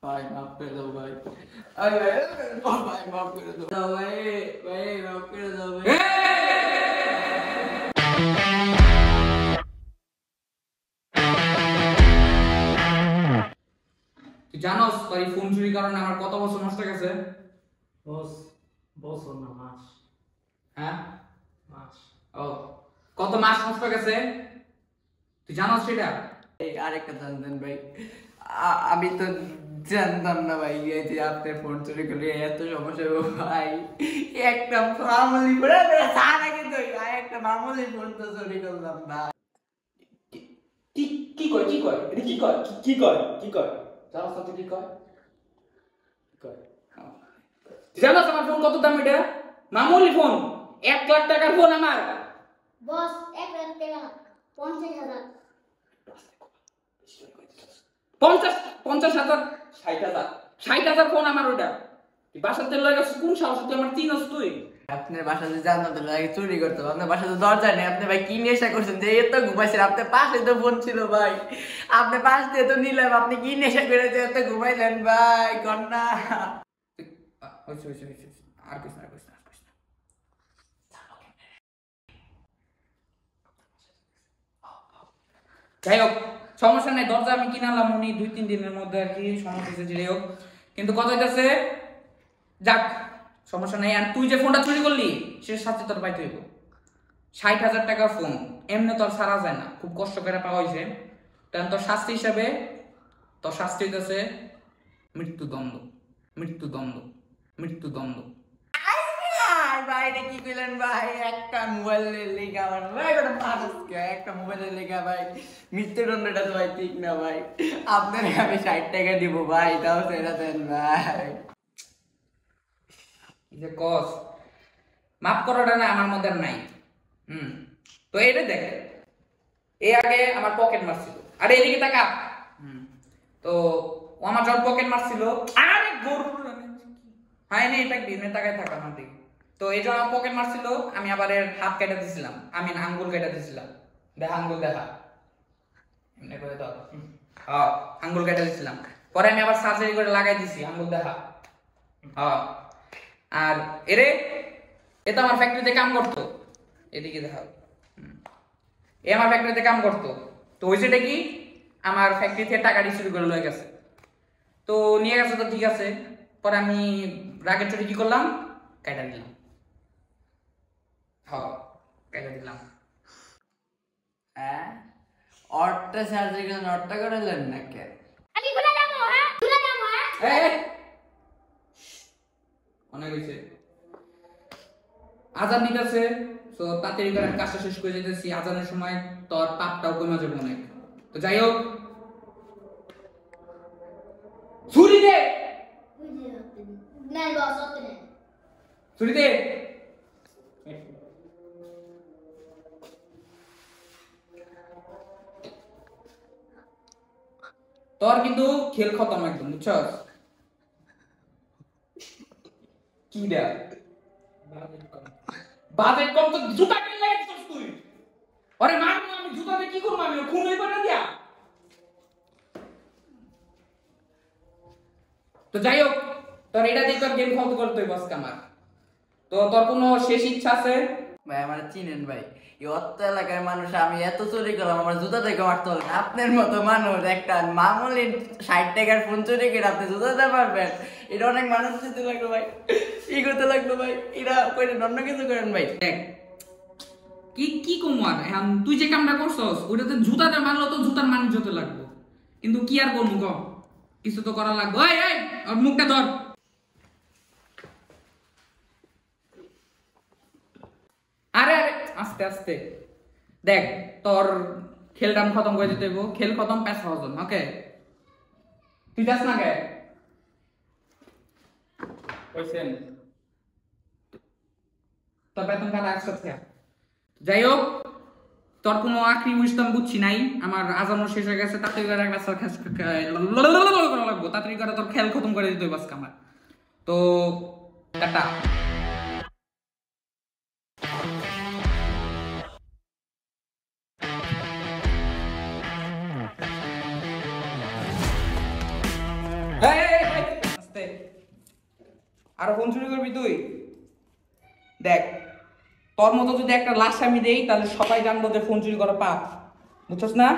भाई माफ कर दो भाई अरे भाई माफ कर दो भाई भाई माफ कर दो भाई তুই জানোস তোর এই ফোন চুরির কারণে আমার কত বছর নষ্ট গেছে? বছর না মাস। হ্যাঁ মাস। ও কত মাস নষ্ট গেছে তুই জানোস সেটা? এই আরেকটা জানতেন ভাই আমি তো জানতাম না ভাই এই যে আপনি ফোন চুরি করলে এত সমস্যা হবে ভাই একটা মামুলি বড় সারা কিন্তু একটা মামুলি ফোন তো চুরি করলাম না কি কয় এটা কি কয় জানোস তো কি কয় তুই জানোস আমার ফোন কত দাম? এটা মামুলি ফোন, 1 লাখ টাকার ফোন আমার। বস 1 লাখ টাকা 50,000 50,000 60,000 ফোন আমার ওটা। তুই বাসাতে লয়ে গেছিস কোন সাহস? তুই আমার চিনস তুই? আপনার বাসাতে জানতাম তো লাগে চুরি করতে আপনার বাসাতে দরজা নেই আপনি ভাই কি নেশা করছেন যে এত ঘুমাইছেন আপনার পাশে তো ফোন ছিল ভাই আপনি পাশ দিয়ে তো নিলাম আপনি কি নেশা করে যে এত ঘুমাইলেন ভাই কন্যা আর কইস না যাই হোক সমস্যা নাই, দরজা আমি কিনালাম উনি 2-3 দিনের মধ্যে আর কি সমস্যা হয়েছে। যাই হোক কিন্তু কথা হইতেছে যাক সমস্যা নাই। আর তুই যে ফোনটা চুরি করলি সে শাস্তি তোর পাইতে হইব। 60,000 টাকার ফোন এমনি তোর সারা যায় না, খুব কষ্ট করে পাওয়া হয়েছে। কারণ তোর শাস্তি হিসাবে তোর শাস্তি হইতেছে মৃত্যুদণ্ড। ভাই এটা কি কইলেন ভাই একটা মোবাইলের লেখা আমার ভাই একটা মানুষকে একটা মোবাইলের লেখা ভাই মৃত্যুদণ্ডটা তো ভাই ঠিক না ভাই আপনার আমি 60 টাকা দিব ভাই তাও সেটা দেন ভাই যে কস মাফ করাটা না আমার মধ্যে নাই। তো এটা দেখ এ আগে আমার পকেট মারছিল, আরে এদিকে তাকা। তো ও আমার যখন পকেট মারছিল আরে গরু হয় না এটা বিনে তাকায় থাকা আমার দিকে। তো এই যখন আমার পকেট মারছিল আমি আবার এর হাত কেটে দিছিলাম, আমি আঙ্গুল কেটে দিছিলাম। দেখা আঙ্গুল দেখা এমনি করে দাও। হ্যাঁ আঙ্গুল কেটে দিছিলাম, পরে আমি আবার সার্জারি করে লাগাই দিছি আঙ্গুল দেখা। হ্যাঁ আর এ তো আমার ফ্যাক্টরিতে কাম করতো, এদিকে দেখাও। এ আমার ফ্যাক্টরিতে কাম করতো। তো হয়েছেটা কি আমার ফ্যাক্টরি থেকে টাকা ডিস্ট্রিবিউট করে লয়ে গেছে। তো নিয়ে গেছে তো ঠিক আছে, পরে আমি রাগের চোটে কি করলাম কাটা দিলাম। হ্যাঁ কাটা দিলাম। হ্যাঁ অটটা সার্জারি করে অটটা করালেন না কেন? আমি ঘুরে যাবো হ্যাঁ ঘুরে যাবো হ্যাঁ এই অনেক হয়েছে, আজান দিতেছে। তো তাড়াতাড়ি করে আমি কাজটা শেষ করে যেতেছি, আজানের সময় তোর পাপটাও কমে যাবে অনেক। তো যাই হোক ছুরি দে, না বস হতে না ছুরি দে। তোর কিন্তু খেল খতম একদম, বুঝছস? কি দে বাজেট কম তো জুতা কিনে লাগিয়েছিস তুই। আরে মারবো আমি জুতাতে কি করবো? আমি খুন হইব না দিয়া। তো যাই হোক তোর এটা দিয়ে তোর গেম খেলতে করতে হইব আজকে আমার। তো তোর কোনো শেষ ইচ্ছা আছে? ভাই আমার চিনেন ভাই এই অত্ত এলাকার মানুষ আমি এত চুরি করলাম আমার জুতা থেকে মারতে হবে আপনার মতো মানুষ একটা মামুলি 60 টাকার ফোন চুরি করে আপনি জুতা দিতে পারবেন? এটা অনেক মানুষ দিতে লাগলো ভাই, কি করতে লাগলো ভাই, এটা কইলে অন্য কিছু করেন ভাই। দেখ কি কুমার এখন তুই যে কামটা করছস ওটাতে জুতাতে মারলো তো জুতার মান যত লাগবে, কিন্তু কি আর করবো ক, কিছু তো করা লাগবে। এই ওর মুখটা ধর। আরে আরে আস্তে আস্তে দেখ তোর খেলটা খতম করে দিতে হইব। খেল খতম 5,000 ওকে? তুই যাস না কে কইছেন তোর বেতন কাটা একসাথে। যাই হোক তোর কোনো আখরি উইশতাম বুঝছি নাই, আমার আজানো শেষ হয়ে গেছে। তাড়াতাড়ি করে লাগবো, তাড়াতাড়ি করে তোর খেল খতম করে দিতে হইব আজকে আমার। তো টাটা। Hey! আর ফোন চুরি করবি তুই? দেখ, তোর মতো যদি একটা লাশ আমি দেই তাহলে সবাই জানবো যে ফোন চুরি করা পাপ, বুঝছস না?